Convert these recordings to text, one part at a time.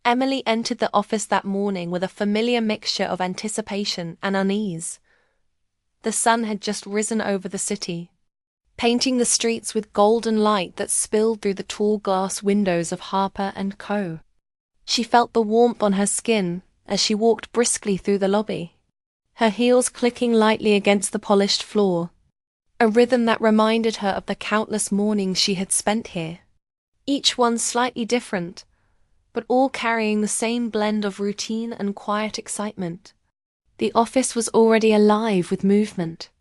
Emily entered the office that morning with a familiar mixture of anticipation and unease. The sun had just risen over the city, painting the streets with golden light that spilled through the tall glass windows of Harper & Co. She felt the warmth on her skin as she walked briskly through the lobby, her heels clicking lightly against the polished floor, a rhythm that reminded her of the countless mornings she had spent here, each one slightly different, but all carrying the same blend of routine and quiet excitement. The office was already alive with movement.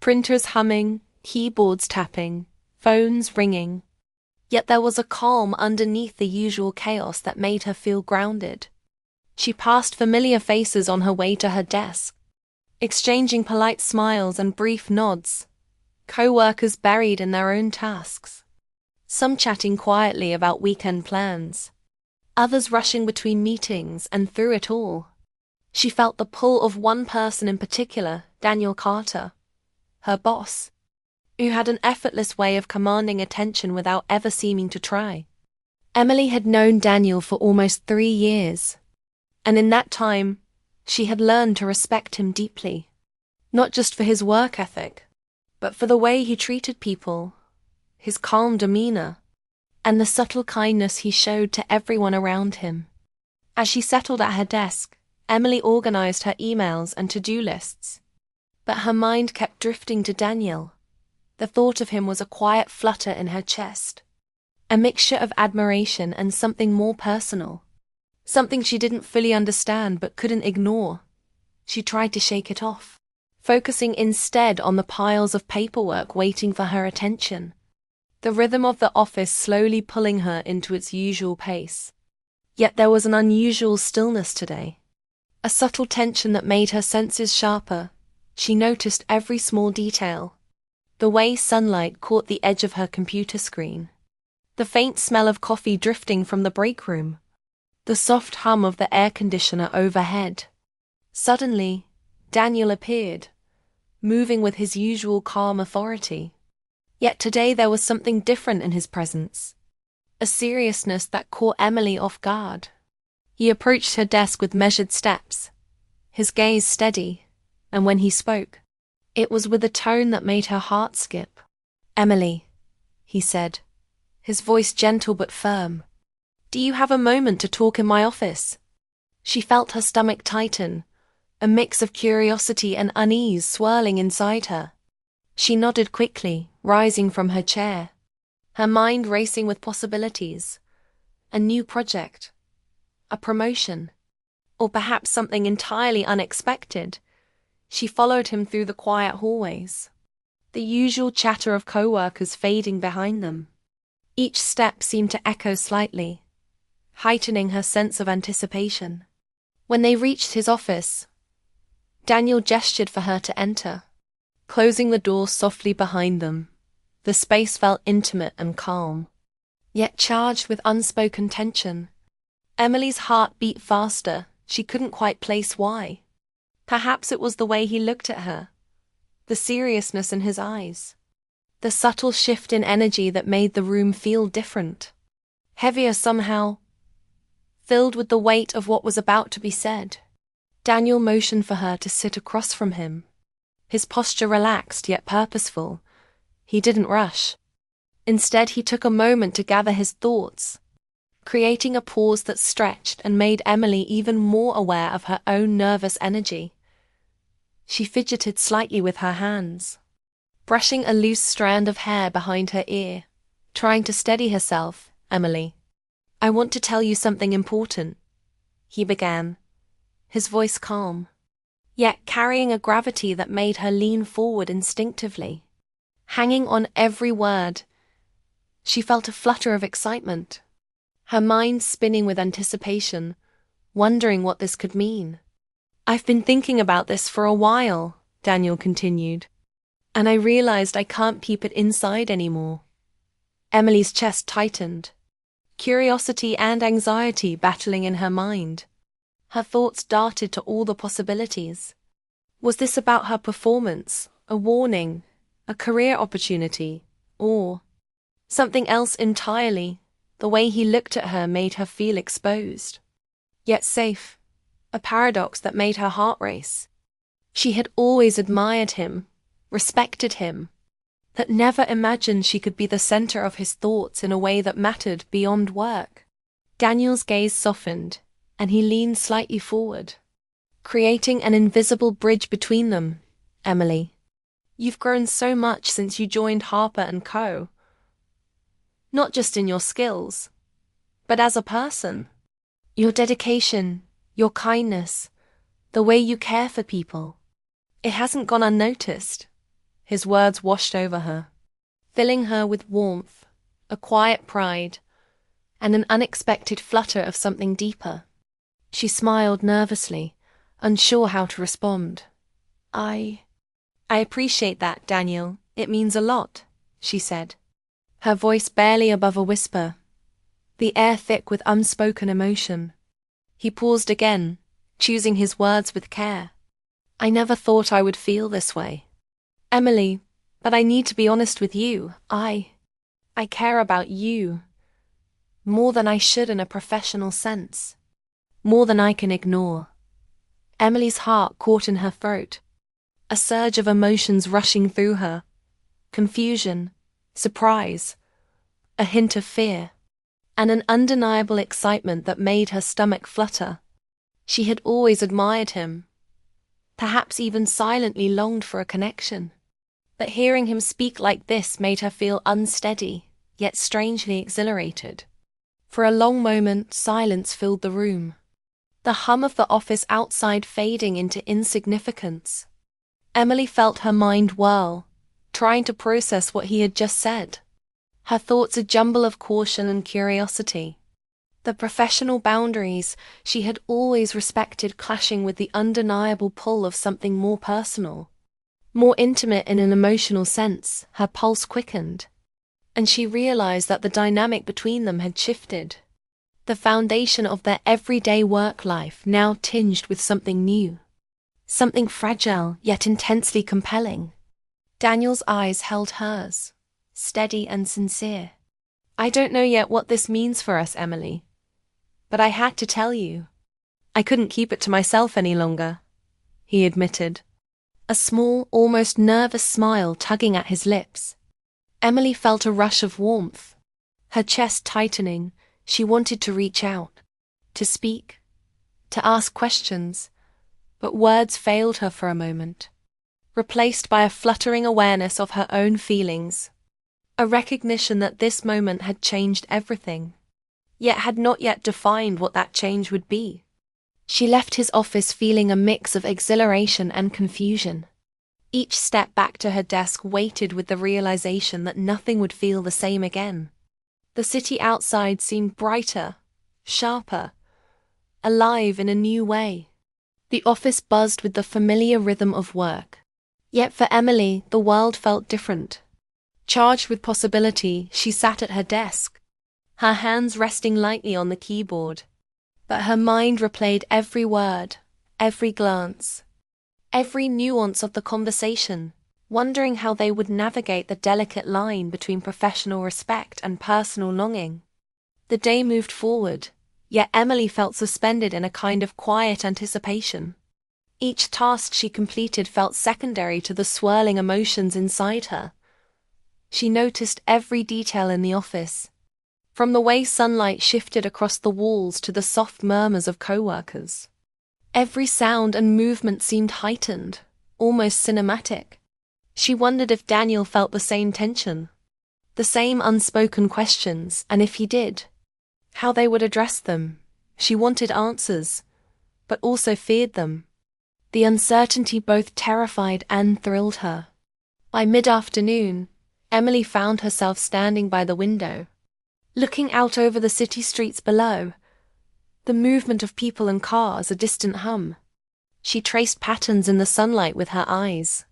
Printers humming, keyboards tapping, phones ringing. Yet there was a calm underneath the usual chaos that made her feel grounded. She passed familiar faces on her way to her desk, exchanging polite smiles and brief nods, co-workers buried in their own tasks, some chatting quietly about weekend plans, others rushing between meetings, and through it all, she felt the pull of one person in particular, Daniel Carter, her boss, who had an effortless way of commanding attention without ever seeming to try. Emily had known Daniel for almost 3 years, and in that time, she had learned to respect him deeply, not just for his work ethic, but for the way he treated people, his calm demeanor, and the subtle kindness he showed to everyone around him. As she settled at her desk, Emily organized her emails and to-do lists, but her mind kept drifting to Daniel. The thought of him was a quiet flutter in her chest, a mixture of admiration and something more personal, something she didn't fully understand but couldn't ignore. She tried to shake it off, focusing instead on the piles of paperwork waiting for her attention, the rhythm of the office slowly pulling her into its usual pace. Yet there was an unusual stillness today, a subtle tension that made her senses sharper. She noticed every small detail, the way sunlight caught the edge of her computer screen, the faint smell of coffee drifting from the break room, the soft hum of the air conditioner overhead. Suddenly, Daniel appeared, moving with his usual calm authority. Yet today there was something different in his presence, a seriousness that caught Emily off guard. He approached her desk with measured steps, his gaze steady, and when he spoke, it was with a tone that made her heart skip. "Emily," he said, his voice gentle but firm, "do you have a moment to talk in my office?" She felt her stomach tighten, a mix of curiosity and unease swirling inside her. She nodded quickly, rising from her chair, her mind racing with possibilities. A new project, a promotion, or perhaps something entirely unexpected. She followed him through the quiet hallways, the usual chatter of co-workers fading behind them. Each step seemed to echo slightly, heightening her sense of anticipation. When they reached his office, Daniel gestured for her to enter, closing the door softly behind them. The space felt intimate and calm, yet charged with unspoken tension. Emily's heart beat faster. She couldn't quite place why. Perhaps it was the way he looked at her, the seriousness in his eyes, the subtle shift in energy that made the room feel different, heavier somehow, filled with the weight of what was about to be said. Daniel motioned for her to sit across from him, his posture relaxed yet purposeful. He didn't rush. Instead, he took a moment to gather his thoughts, creating a pause that stretched and made Emily even more aware of her own nervous energy. She fidgeted slightly with her hands, brushing a loose strand of hair behind her ear, trying to steady herself. "Emily, I want to tell you something important," he began, his voice calm, yet carrying a gravity that made her lean forward instinctively. Hanging on every word, she felt a flutter of excitement, her mind spinning with anticipation, wondering what this could mean. "I've been thinking about this for a while," Daniel continued, "and I realized I can't keep it inside anymore." Emily's chest tightened, curiosity and anxiety battling in her mind. Her thoughts darted to all the possibilities. Was this about her performance, a warning, a career opportunity, or something else entirely? The way he looked at her made her feel exposed. yet safe, a paradox that made her heart race. She had always admired him, respected him, but never imagined she could be the center of his thoughts in a way that mattered beyond work. Daniel's gaze softened, and he leaned slightly forward, creating an invisible bridge between them. Emily, you've grown so much since you joined Harper & Co. Not just in your skills, but as a person. Your dedication, your kindness, the way you care for people. It hasn't gone unnoticed. His words washed over her, filling her with warmth, a quiet pride, and an unexpected flutter of something deeper. She smiled nervously, unsure how to respond. I appreciate that, Daniel. It means a lot, she said, her voice barely above a whisper, the air thick with unspoken emotion. He paused again, choosing his words with care. I never thought I would feel this way. Emily, but I need to be honest with you. I care about you. More than I should in a professional sense. More than I can ignore. Emily's heart caught in her throat, a surge of emotions rushing through her. Confusion, surprise, a hint of fear, and an undeniable excitement that made her stomach flutter. She had always admired him, perhaps even silently longed for a connection. But hearing him speak like this made her feel unsteady, yet strangely exhilarated. For a long moment, silence filled the room, the hum of the office outside fading into insignificance. Emily felt her mind whirl, trying to process what he had just said. Her thoughts a jumble of caution and curiosity. The professional boundaries she had always respected clashing with the undeniable pull of something more personal, more intimate in an emotional sense. Her pulse quickened, and she realized that the dynamic between them had shifted. The foundation of their everyday work life now tinged with something new, something fragile yet intensely compelling. Daniel's eyes held hers, steady and sincere. I don't know yet what this means for us, Emily, but I had to tell you. I couldn't keep it to myself any longer, he admitted, a small, almost nervous smile tugging at his lips. Emily felt a rush of warmth, her chest tightening. She wanted to reach out, to speak, to ask questions, but words failed her for a moment, replaced by a fluttering awareness of her own feelings, a recognition that this moment had changed everything, yet had not yet defined what that change would be. She left his office feeling a mix of exhilaration and confusion. Each step back to her desk weighted with the realization that nothing would feel the same again. The city outside seemed brighter, sharper, alive in a new way. The office buzzed with the familiar rhythm of work. Yet for Emily, the world felt different. Charged with possibility, she sat at her desk, her hands resting lightly on the keyboard. But her mind replayed every word, every glance, every nuance of the conversation, wondering how they would navigate the delicate line between professional respect and personal longing. The day moved forward, yet Emily felt suspended in a kind of quiet anticipation. Each task she completed felt secondary to the swirling emotions inside her. She noticed every detail in the office, from the way sunlight shifted across the walls to the soft murmurs of co-workers. Every sound and movement seemed heightened, almost cinematic. She wondered if Daniel felt the same tension, the same unspoken questions, and if he did, how they would address them. She wanted answers, but also feared them. The uncertainty both terrified and thrilled her. By mid-afternoon, Emily found herself standing by the window, looking out over the city streets below, the movement of people and cars a distant hum. She traced patterns in the sunlight with her eyes,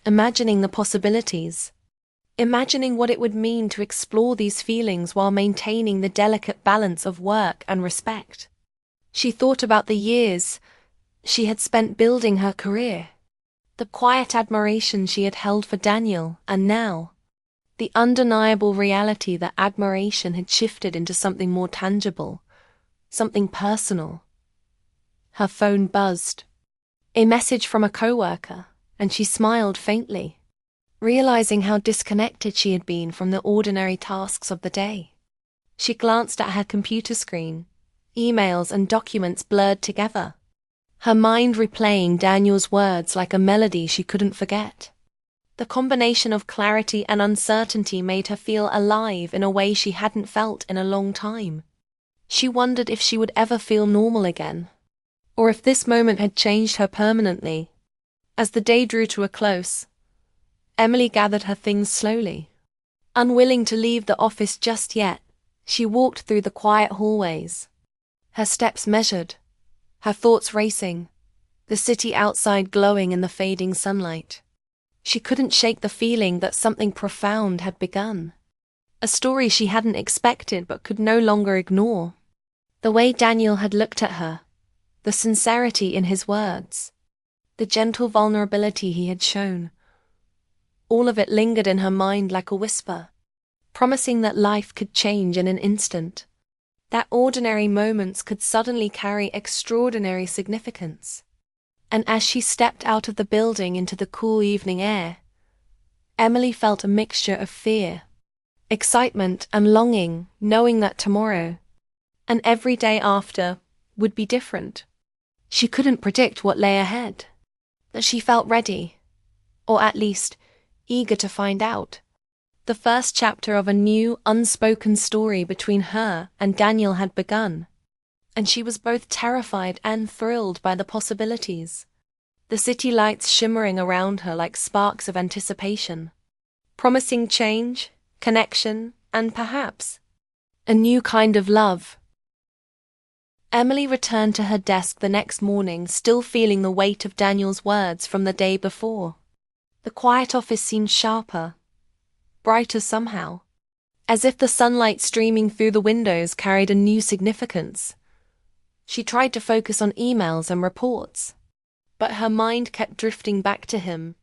imagining the possibilities, imagining what it would mean to explore these feelings while maintaining the delicate balance of work and respect. She thought about the years she had spent building her career, the quiet admiration she had held for Daniel, and now, the undeniable reality that admiration had shifted into something more tangible, something personal. Her phone buzzed. A message from a coworker, and she smiled faintly, realizing how disconnected she had been from the ordinary tasks of the day. She glanced at her computer screen, emails and documents blurred together, her mind replaying Daniel's words like a melody she couldn't forget. The combination of clarity and uncertainty made her feel alive in a way she hadn't felt in a long time. She wondered if she would ever feel normal again, or if this moment had changed her permanently. As the day drew to a close, Emily gathered her things slowly. Unwilling to leave the office just yet, she walked through the quiet hallways, her steps measured, her thoughts racing, the city outside glowing in the fading sunlight. She couldn't shake the feeling that something profound had begun. A story she hadn't expected but could no longer ignore. The way Daniel had looked at her, the sincerity in his words, the gentle vulnerability he had shown, all of it lingered in her mind like a whisper, promising that life could change in an instant, that ordinary moments could suddenly carry extraordinary significance. And as she stepped out of the building into the cool evening air, Emily felt a mixture of fear, excitement and longing, knowing that tomorrow, and every day after, would be different. She couldn't predict what lay ahead, but she felt ready, or at least, eager to find out. The first chapter of a new, unspoken story between her and Daniel had begun, and she was both terrified and thrilled by the possibilities. The city lights shimmering around her like sparks of anticipation, promising change, connection, and perhaps a new kind of love. Emily returned to her desk the next morning, still feeling the weight of Daniel's words from the day before. The quiet office seemed sharper, brighter somehow, as if the sunlight streaming through the windows carried a new significance. She tried to focus on emails and reports, but her mind kept drifting back to him,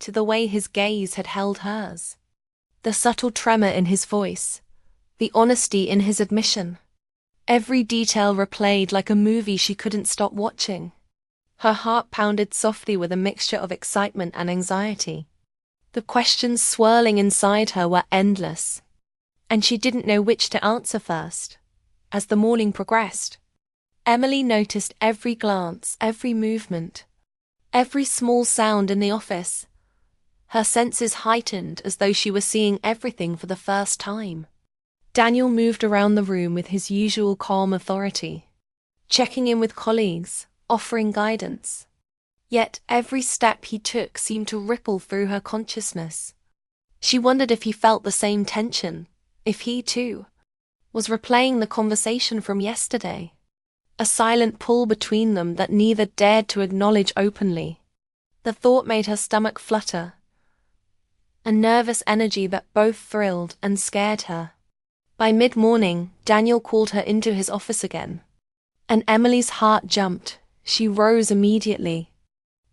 to the way his gaze had held hers, the subtle tremor in his voice, the honesty in his admission. Every detail replayed like a movie she couldn't stop watching. Her heart pounded softly with a mixture of excitement and anxiety. The questions swirling inside her were endless, and she didn't know which to answer first. As the morning progressed, Emily noticed every glance, every movement, every small sound in the office. Her senses heightened as though she were seeing everything for the first time. Daniel moved around the room with his usual calm authority, checking in with colleagues, offering guidance. Yet every step he took seemed to ripple through her consciousness. She wondered if he felt the same tension, if he, too, was replaying the conversation from yesterday. A silent pull between them that neither dared to acknowledge openly. The thought made her stomach flutter, a nervous energy that both thrilled and scared her. By mid-morning, Daniel called her into his office again, and Emily's heart jumped. She rose immediately,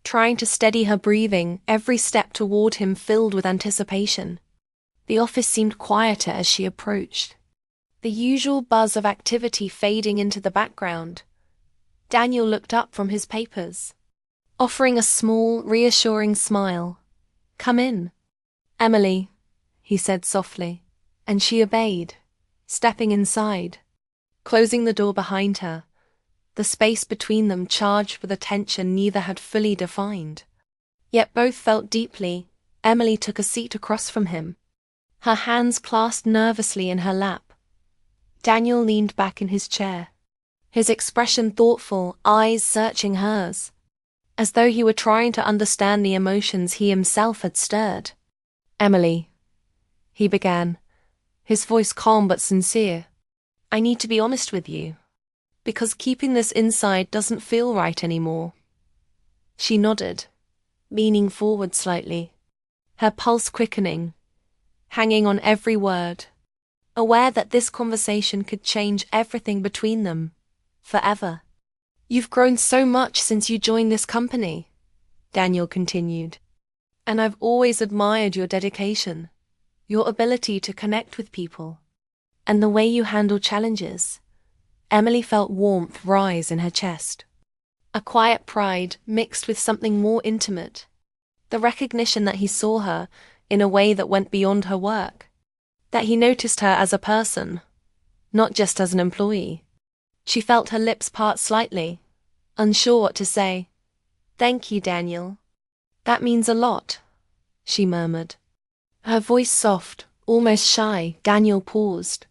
trying to steady her breathing, every step toward him filled with anticipation. The office seemed quieter as she approached, the usual buzz of activity fading into the background. Daniel looked up from his papers, offering a small, reassuring smile. "Come in, Emily," he said softly, and she obeyed, stepping inside, closing the door behind her, the space between them charged with a tension neither had fully defined. Yet both felt deeply. Emily took a seat across from him, her hands clasped nervously in her lap. Daniel leaned back in his chair, his expression thoughtful, eyes searching hers, as though he were trying to understand the emotions he himself had stirred. "Emily," he began, his voice calm but sincere, "I need to be honest with you, because keeping this inside doesn't feel right anymore." She nodded, leaning forward slightly, her pulse quickening, hanging on every word, aware that this conversation could change everything between them, forever. "You've grown so much since you joined this company," Daniel continued, "and I've always admired your dedication, your ability to connect with people, and the way you handle challenges. Emily felt warmth rise in her chest. A quiet pride mixed with something more intimate. The recognition that he saw her in a way that went beyond her work. That he noticed her as a person, not just as an employee. She felt her lips part slightly, unsure what to say. "Thank you, Daniel. That means a lot," she murmured. Her voice soft, almost shy. Daniel paused.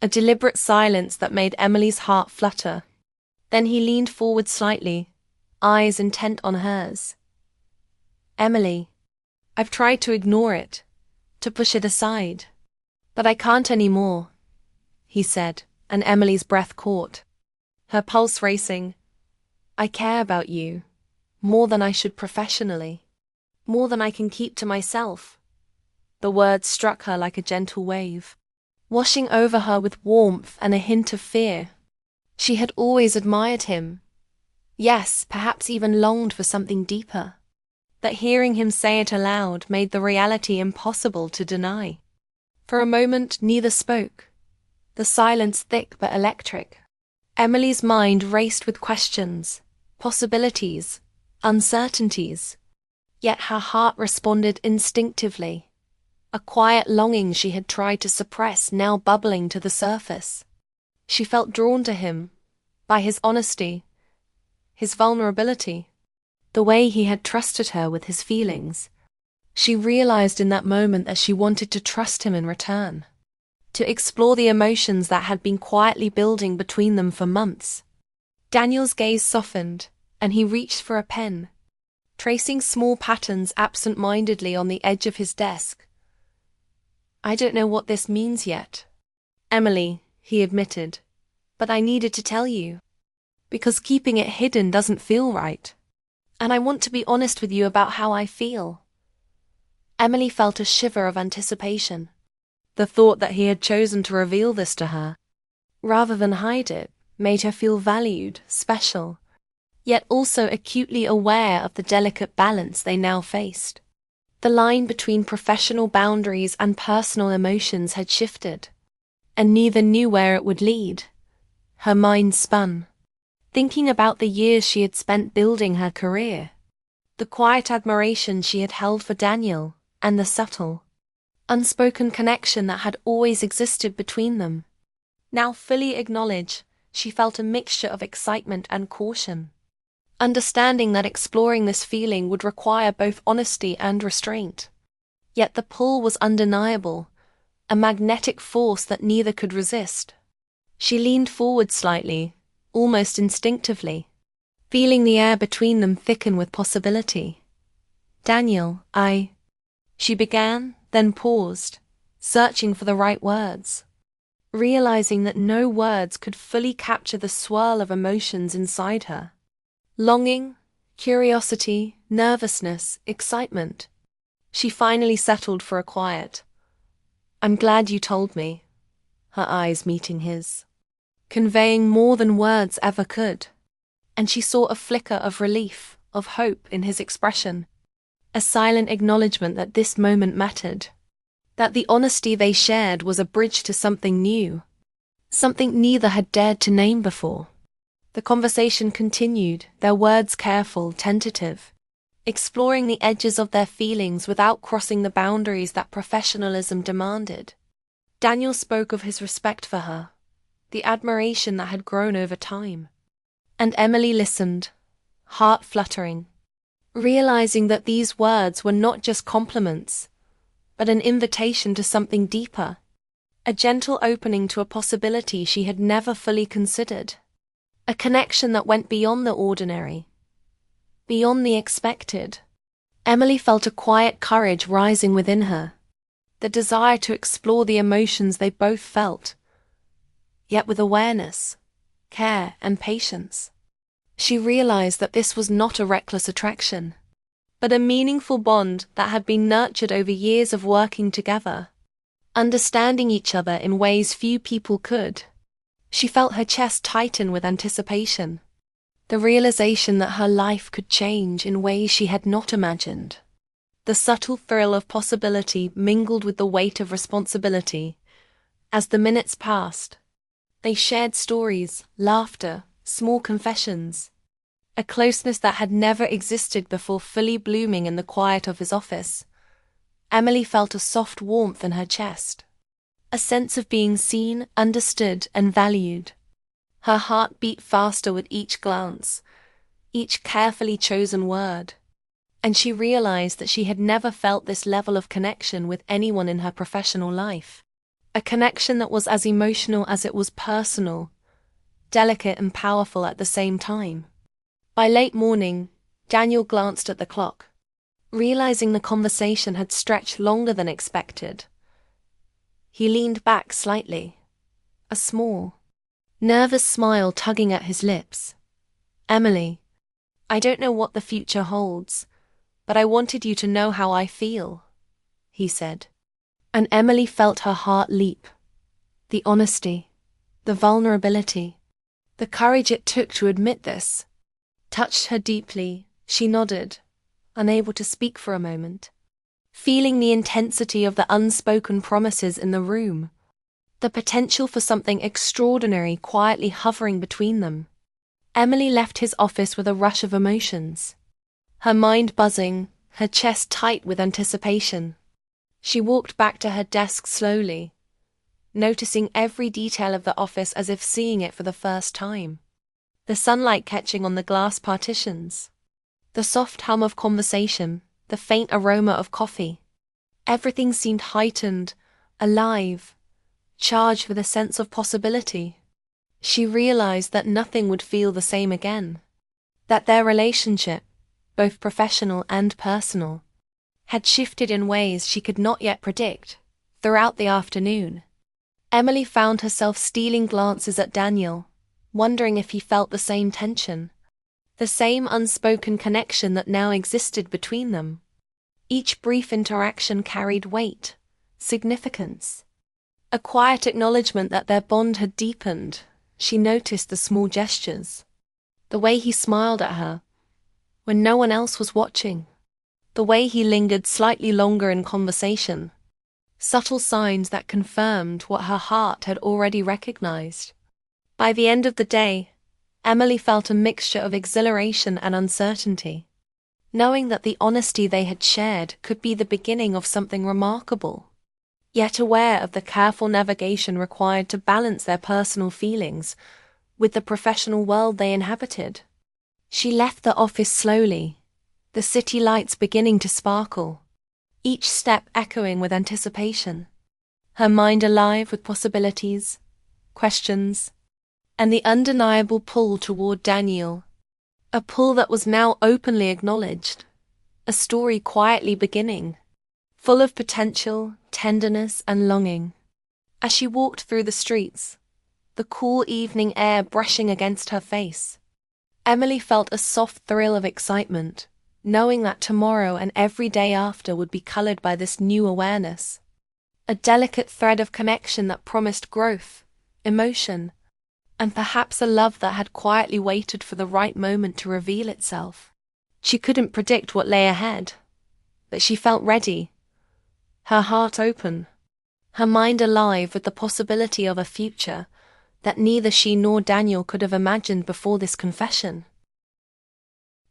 A deliberate silence that made Emily's heart flutter. Then he leaned forward slightly, eyes intent on hers. "Emily, I've tried to ignore it, to push it aside. But I can't anymore," he said, and Emily's breath caught. Her pulse racing. "I care about you, more than I should professionally, more than I can keep to myself." The words struck her like a gentle wave, washing over her with warmth and a hint of fear. She had always admired him. Yes, perhaps even longed for something deeper. But hearing him say it aloud made the reality impossible to deny. For a moment, neither spoke, the silence thick but electric. Emily's mind raced with questions, possibilities, uncertainties. Yet her heart responded instinctively. A quiet longing she had tried to suppress now bubbling to the surface. She felt drawn to him, by his honesty, his vulnerability, the way he had trusted her with his feelings. She realized in that moment that she wanted to trust him in return, to explore the emotions that had been quietly building between them for months. Daniel's gaze softened, and he reached for a pen, tracing small patterns absent-mindedly on the edge of his desk. "I don't know what this means yet, Emily," he admitted, "but I needed to tell you, because keeping it hidden doesn't feel right. And I want to be honest with you about how I feel." Emily felt a shiver of anticipation. The thought that he had chosen to reveal this to her, rather than hide it, made her feel valued, special, yet also acutely aware of the delicate balance they now faced. The line between professional boundaries and personal emotions had shifted, and neither knew where it would lead. Her mind spun, thinking about the years she had spent building her career, the quiet admiration she had held for Daniel, and the subtle, unspoken connection that had always existed between them. Now fully acknowledged, she felt a mixture of excitement and caution, understanding that exploring this feeling would require both honesty and restraint. Yet the pull was undeniable, a magnetic force that neither could resist. She leaned forward slightly, almost instinctively, feeling the air between them thicken with possibility. "Daniel, she began, then paused, searching for the right words, realizing that no words could fully capture the swirl of emotions inside her. Longing, curiosity, nervousness, excitement. She finally settled for a quiet, "I'm glad you told me," her eyes meeting his, conveying more than words ever could. And she saw a flicker of relief, of hope in his expression, a silent acknowledgement that this moment mattered, that the honesty they shared was a bridge to something new, something neither had dared to name before. The conversation continued, their words careful, tentative, exploring the edges of their feelings without crossing the boundaries that professionalism demanded. Daniel spoke of his respect for her, the admiration that had grown over time. And Emily listened, heart fluttering, realizing that these words were not just compliments, but an invitation to something deeper, a gentle opening to a possibility she had never fully considered, a connection that went beyond the ordinary, beyond the expected. Emily felt a quiet courage rising within her, the desire to explore the emotions they both felt, yet with awareness, care, and patience. She realized that this was not a reckless attraction, but a meaningful bond that had been nurtured over years of working together, understanding each other in ways few people could. She felt her chest tighten with anticipation, the realization that her life could change in ways she had not imagined. The subtle thrill of possibility mingled with the weight of responsibility. As the minutes passed, They shared stories, laughter, small confessions. A closeness that had never existed before fully blooming in the quiet of his office. Emily felt a soft warmth in her chest. A sense of being seen, understood, and valued. Her heart beat faster with each glance, each carefully chosen word. And she realized that she had never felt this level of connection with anyone in her professional life. A connection that was as emotional as it was personal, delicate and powerful at the same time. By late morning, Daniel glanced at the clock, realizing the conversation had stretched longer than expected. He leaned back slightly, a small, nervous smile tugging at his lips. "Emily, I don't know what the future holds, but I wanted you to know how I feel," he said. And Emily felt her heart leap. The honesty, the vulnerability, the courage it took to admit this, touched her deeply. She nodded, unable to speak for a moment, feeling the intensity of the unspoken promises in the room, the potential for something extraordinary quietly hovering between them. Emily left his office with a rush of emotions, her mind buzzing, her chest tight with anticipation. She walked back to her desk slowly, noticing every detail of the office as if seeing it for the first time. The sunlight catching on the glass partitions, the soft hum of conversation, the faint aroma of coffee. Everything seemed heightened, alive, charged with a sense of possibility. She realized that nothing would feel the same again, that their relationship, both professional and personal, had shifted in ways she could not yet predict. Throughout the afternoon, Emily found herself stealing glances at Daniel, wondering if he felt the same tension, the same unspoken connection that now existed between them. Each brief interaction carried weight, significance, a quiet acknowledgement that their bond had deepened. She noticed the small gestures, the way he smiled at her when no one else was watching, the way he lingered slightly longer in conversation, subtle signs that confirmed what her heart had already recognized. By the end of the day, Emily felt a mixture of exhilaration and uncertainty, knowing that the honesty they had shared could be the beginning of something remarkable, yet aware of the careful navigation required to balance their personal feelings with the professional world they inhabited. She left the office slowly, the city lights beginning to sparkle, each step echoing with anticipation, her mind alive with possibilities, questions, and the undeniable pull toward Daniel, a pull that was now openly acknowledged, a story quietly beginning, full of potential, tenderness, and longing. As she walked through the streets, the cool evening air brushing against her face, Emily felt a soft thrill of excitement, knowing that tomorrow and every day after would be colored by this new awareness, a delicate thread of connection that promised growth, emotion, and perhaps a love that had quietly waited for the right moment to reveal itself. She couldn't predict what lay ahead, but she felt ready, her heart open, her mind alive with the possibility of a future that neither she nor Daniel could have imagined before this confession.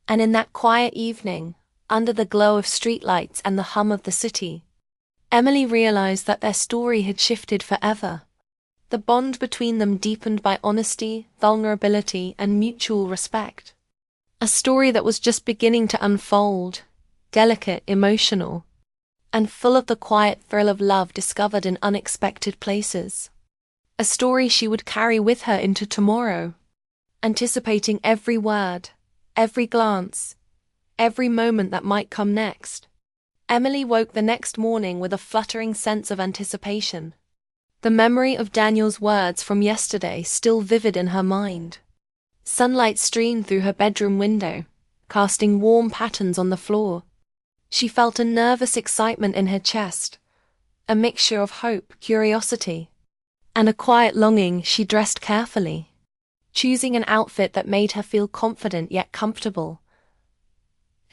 And in that quiet evening, under the glow of streetlights and the hum of the city, Emily realized that their story had shifted forever. The bond between them deepened by honesty, vulnerability, and mutual respect. A story that was just beginning to unfold, delicate, emotional, and full of the quiet thrill of love discovered in unexpected places. A story she would carry with her into tomorrow, anticipating every word, every glance, every moment that might come next. Emily woke the next morning with a fluttering sense of anticipation, the memory of Daniel's words from yesterday still vivid in her mind. Sunlight streamed through her bedroom window, casting warm patterns on the floor. She felt a nervous excitement in her chest, a mixture of hope, curiosity, and a quiet longing. She dressed carefully, choosing an outfit that made her feel confident yet comfortable.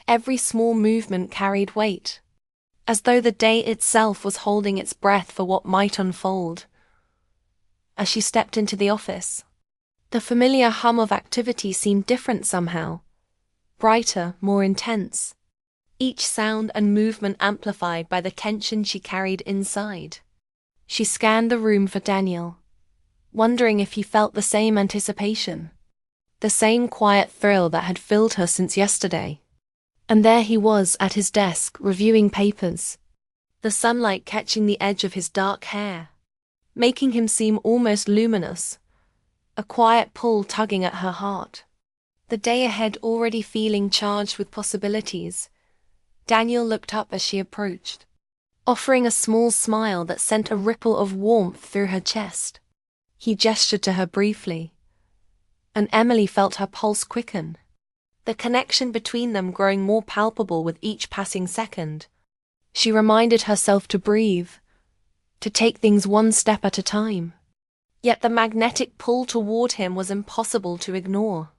Every small movement carried weight, as though the day itself was holding its breath for what might unfold. as she stepped into the office. The familiar hum of activity seemed different somehow, brighter, more intense, each sound and movement amplified by the tension she carried inside. She scanned the room for Daniel, wondering if he felt the same anticipation, the same quiet thrill that had filled her since yesterday. And there he was at his desk, reviewing papers, the sunlight catching the edge of his dark hair, making him seem almost luminous, a quiet pull tugging at her heart. The day ahead already feeling charged with possibilities, Daniel looked up as she approached, offering a small smile that sent a ripple of warmth through her chest. He gestured to her briefly, and Emily felt her pulse quicken, the connection between them growing more palpable with each passing second. She reminded herself to breathe, to take things one step at a time. Yet the magnetic pull toward him was impossible to ignore.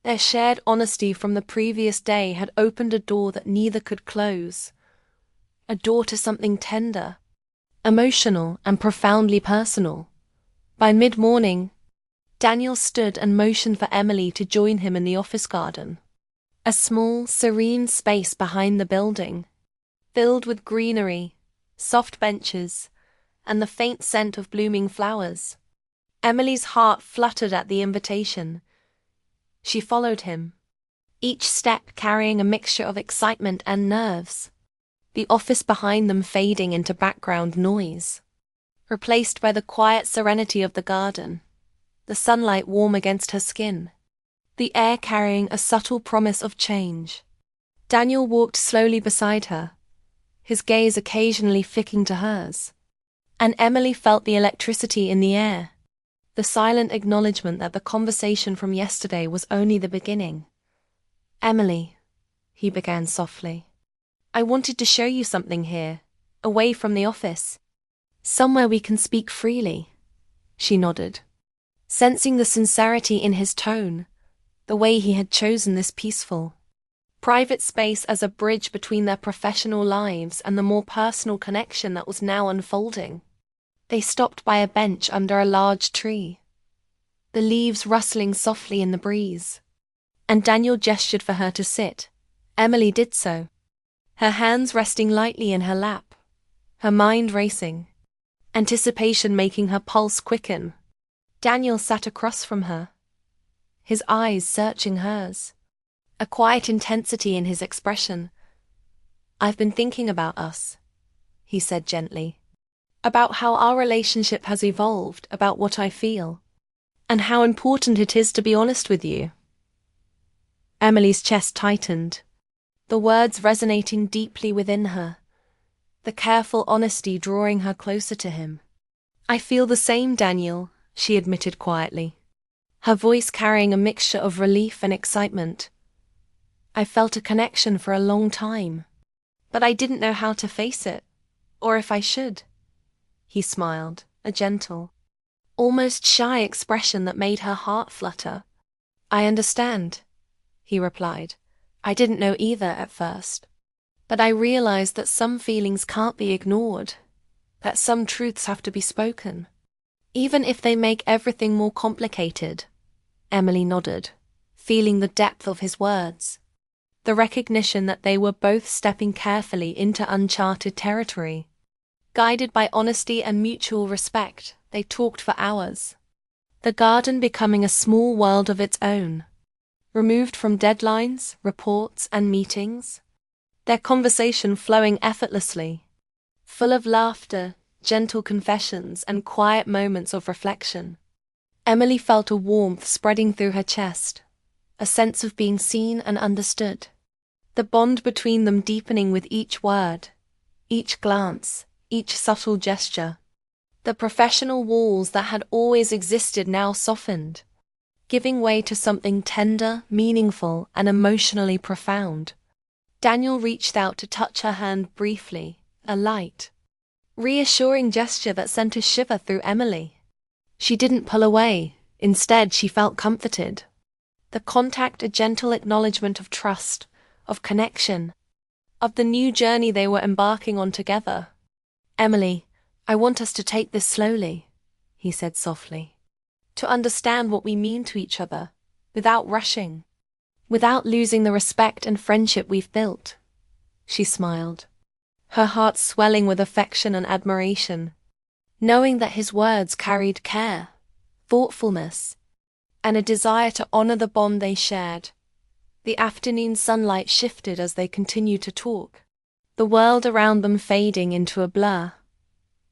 Their shared honesty from the previous day had opened a door that neither could close, a door to something tender, emotional, and profoundly personal. By mid-morning, Daniel stood and motioned for Emily to join him in the office garden, a small, serene space behind the building, filled with greenery, soft benches, and the faint scent of blooming flowers. Emily's heart fluttered at the invitation. She followed him, each step carrying a mixture of excitement and nerves, the office behind them fading into background noise, replaced by the quiet serenity of the garden, the sunlight warm against her skin, the air carrying a subtle promise of change. Daniel walked slowly beside her, his gaze occasionally flicking to hers, and Emily felt the electricity in the air, the silent acknowledgement that the conversation from yesterday was only the beginning. "Emily," he began softly, "I wanted to show you something here, away from the office. Somewhere we can speak freely." She nodded, sensing the sincerity in his tone, the way he had chosen this peaceful, private space as a bridge between their professional lives and the more personal connection that was now unfolding. They stopped by a bench under a large tree, the leaves rustling softly in the breeze, and Daniel gestured for her to sit. Emily did so, her hands resting lightly in her lap, her mind racing, anticipation making her pulse quicken. Daniel sat across from her, his eyes searching hers, a quiet intensity in his expression. "I've been thinking about us," he said gently, "about how our relationship has evolved, about what I feel, and how important it is to be honest with you." Emily's chest tightened, the words resonating deeply within her, the careful honesty drawing her closer to him. "I feel the same, Daniel," she admitted quietly, her voice carrying a mixture of relief and excitement. "I felt a connection for a long time, but I didn't know how to face it, or if I should." He smiled, a gentle, almost shy expression that made her heart flutter. "I understand," he replied. "I didn't know either at first, but I realized that some feelings can't be ignored, that some truths have to be spoken, even if they make everything more complicated." Emily nodded, feeling the depth of his words, the recognition that they were both stepping carefully into uncharted territory. Guided by honesty and mutual respect, they talked for hours, the garden becoming a small world of its own, removed from deadlines, reports, and meetings, their conversation flowing effortlessly, full of laughter, gentle confessions, and quiet moments of reflection. Emily felt a warmth spreading through her chest, a sense of being seen and understood, the bond between them deepening with each word, each glance, each subtle gesture. The professional walls that had always existed now softened, giving way to something tender, meaningful, and emotionally profound. Daniel reached out to touch her hand briefly, a light, reassuring gesture that sent a shiver through Emily. She didn't pull away, instead she felt comforted. The contact a gentle acknowledgement of trust, of connection, of the new journey they were embarking on together. "Emily, I want us to take this slowly," he said softly. To understand what we mean to each other, without rushing, without losing the respect and friendship we've built. She smiled, her heart swelling with affection and admiration, knowing that his words carried care, thoughtfulness, and a desire to honor the bond they shared. The afternoon sunlight shifted as they continued to talk, the world around them fading into a blur.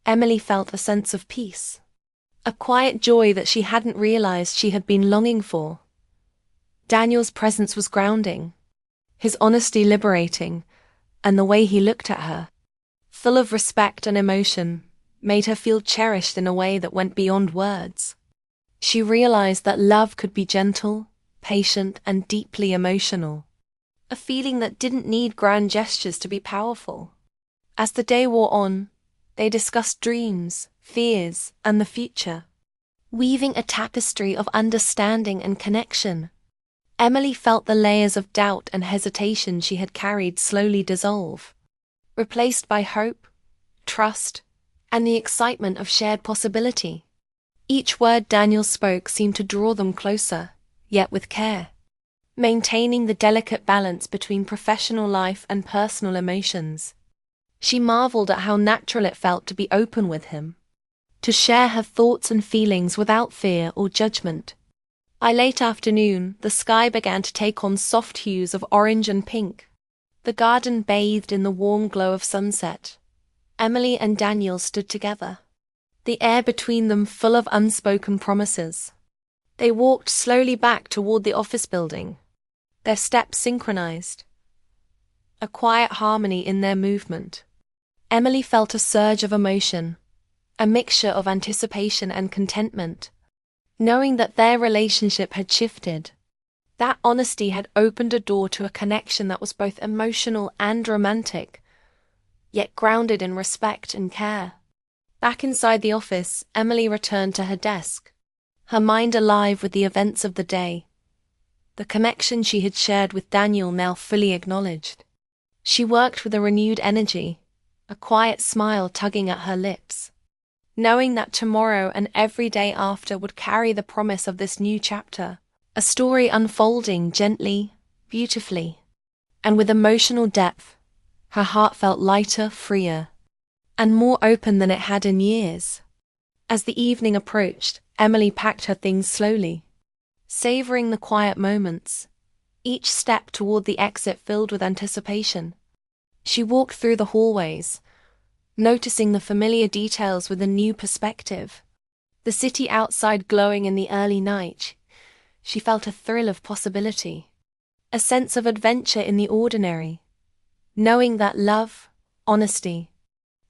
Emily felt a sense of peace, a quiet joy that she hadn't realized she had been longing for. Daniel's presence was grounding, his honesty liberating, and the way he looked at her, full of respect and emotion, made her feel cherished in a way that went beyond words. She realized that love could be gentle, patient, and deeply emotional, a feeling that didn't need grand gestures to be powerful. As the day wore on, they discussed dreams, fears, and the future, weaving a tapestry of understanding and connection. Emily felt the layers of doubt and hesitation she had carried slowly dissolve, replaced by hope, trust, and the excitement of shared possibility. Each word Daniel spoke seemed to draw them closer, yet with care, maintaining the delicate balance between professional life and personal emotions. She marveled at how natural it felt to be open with him, to share her thoughts and feelings without fear or judgment. By late afternoon, the sky began to take on soft hues of orange and pink. The garden bathed in the warm glow of sunset. Emily and Daniel stood together, the air between them full of unspoken promises. They walked slowly back toward the office building, their steps synchronized, a quiet harmony in their movement. Emily felt a surge of emotion, a mixture of anticipation and contentment, knowing that their relationship had shifted. That honesty had opened a door to a connection that was both emotional and romantic, yet grounded in respect and care. Back inside the office, Emily returned to her desk, her mind alive with the events of the day. The connection she had shared with Daniel now fully acknowledged. She worked with a renewed energy, a quiet smile tugging at her lips, knowing that tomorrow and every day after would carry the promise of this new chapter, a story unfolding gently, beautifully, and with emotional depth. Her heart felt lighter, freer, and more open than it had in years. As the evening approached, Emily packed her things slowly, savoring the quiet moments, each step toward the exit filled with anticipation. She walked through the hallways, noticing the familiar details with a new perspective. The city outside glowing in the early night, she felt a thrill of possibility, a sense of adventure in the ordinary, knowing that love, honesty,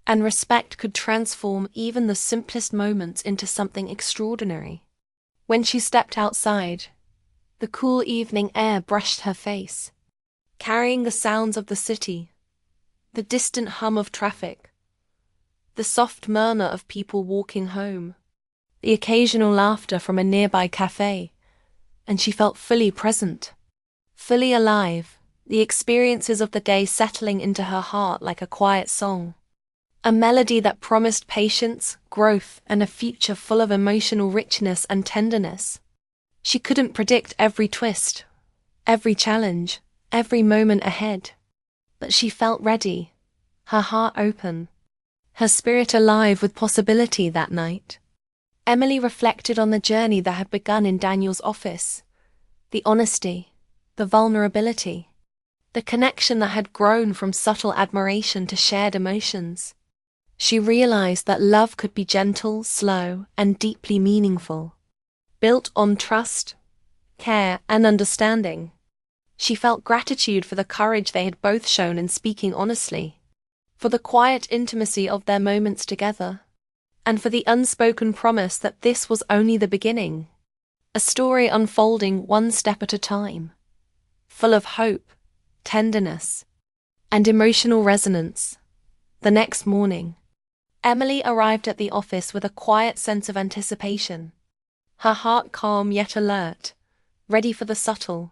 and respect could transform even the simplest moments into something extraordinary. When she stepped outside, the cool evening air brushed her face, carrying the sounds of the city, the distant hum of traffic, the soft murmur of people walking home, the occasional laughter from a nearby cafe, and she felt fully present, fully alive, the experiences of the day settling into her heart like a quiet song. A melody that promised patience, growth, and a future full of emotional richness and tenderness. She couldn't predict every twist, every challenge, every moment ahead. But she felt ready, her heart open, her spirit alive with possibility that night. Emily reflected on the journey that had begun in Daniel's office, the honesty, the vulnerability, the connection that had grown from subtle admiration to shared emotions. She realized that love could be gentle, slow, and deeply meaningful, built on trust, care, and understanding. She felt gratitude for the courage they had both shown in speaking honestly, for the quiet intimacy of their moments together, and for the unspoken promise that this was only the beginning, a story unfolding one step at a time, full of hope, tenderness, and emotional resonance. The next morning, Emily arrived at the office with a quiet sense of anticipation, her heart calm yet alert, ready for the subtle,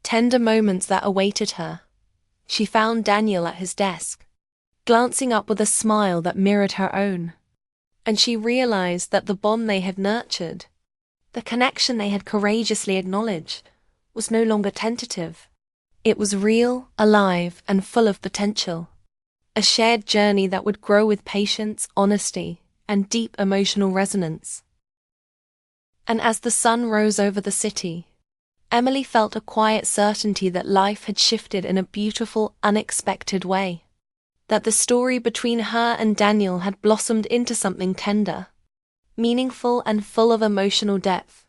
tender moments that awaited her. She found Daniel at his desk, glancing up with a smile that mirrored her own. and she realized that the bond they had nurtured, the connection they had courageously acknowledged, was no longer tentative. It was real, alive, and full of potential. A shared journey that would grow with patience, honesty, and deep emotional resonance. And as the sun rose over the city, Emily felt a quiet certainty that life had shifted in a beautiful, unexpected way. That the story between her and Daniel had blossomed into something tender, meaningful, and full of emotional depth.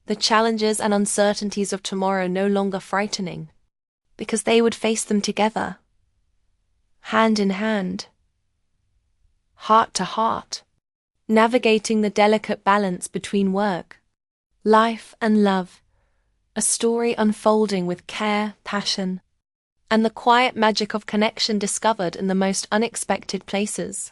The challenges and uncertainties of tomorrow no longer frightening, because they would face them together, hand in hand, heart to heart, navigating the delicate balance between work, life, and love, a story unfolding with care, passion, and the quiet magic of connection discovered in the most unexpected places.